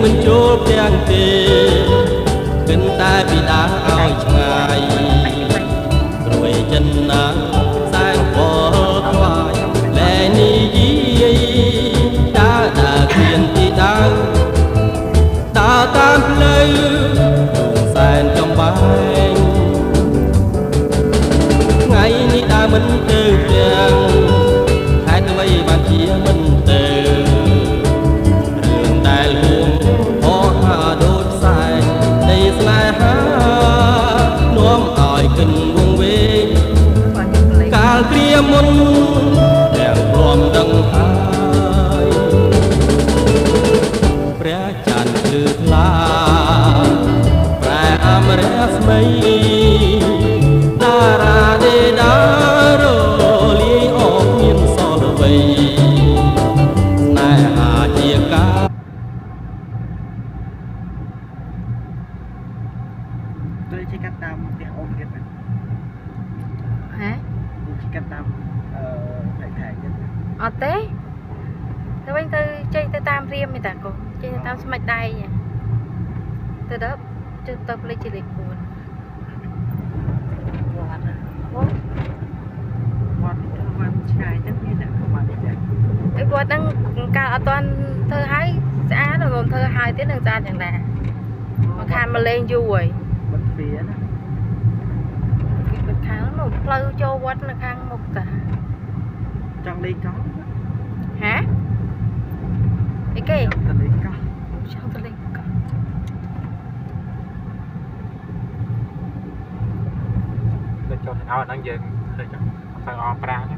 មិនចូលផ្ទាំងទេគិនតែពីដាឲ្យឆ្ងាយព្រួយចិនណាសែងវល់ខ្វាយលែនីយីដើរគ្មានទីដើរដើរតាមផ្លូវសែនចំបែងថ្ងៃនេះដើរមិនទៅផ្ទាំងហេតុអ្វីបានជាមិនទៅរឿងដែលហួងហោហាដូចផ្សែងនៃស្នេហានាំឲ្យគិនវងវែងកាលគ្រាមុនទាំងព្រមដឹងហើយព្រះច័ន្ទភ្លឺថ្លាប្រែអមរស្មីតារាទេដារលាយអស់មានសល់អ្វីស្នេហាជាការដូចជាកាត់តាមផ្ទះអូនទៀតហ៎ដូចជាកាត់តាមថៃទៀតអត់ទេទៅវិញទៅចេញទៅតាមរៀមទេតាកូនចេញទៅតាមស្មាច់ដៃទៅដល់ជិះទៅផ្លេចជាលេខ4វត្តឆ្ងាយទៅមានតែវត្តនេះចាអីវត្តហ្នឹងកាលអត់ទាន់ធ្វើឲ្យស្អាតរំធ្វើឲ្យទៀតនឹងស្អាតយ៉ាងណាមកខានមកលេងយូរហើយវត្តទ្វារណាពីខាងនោះផ្លូវចូលវត្តនៅខាងមុខតាចង់លេងកោះហ៎អីគេទៅលេងកោះចង់ទៅលេងកោះទៅចូលទៅដល់ហ្នឹងយើងទៅចង់ទៅអប្រាហ្នឹង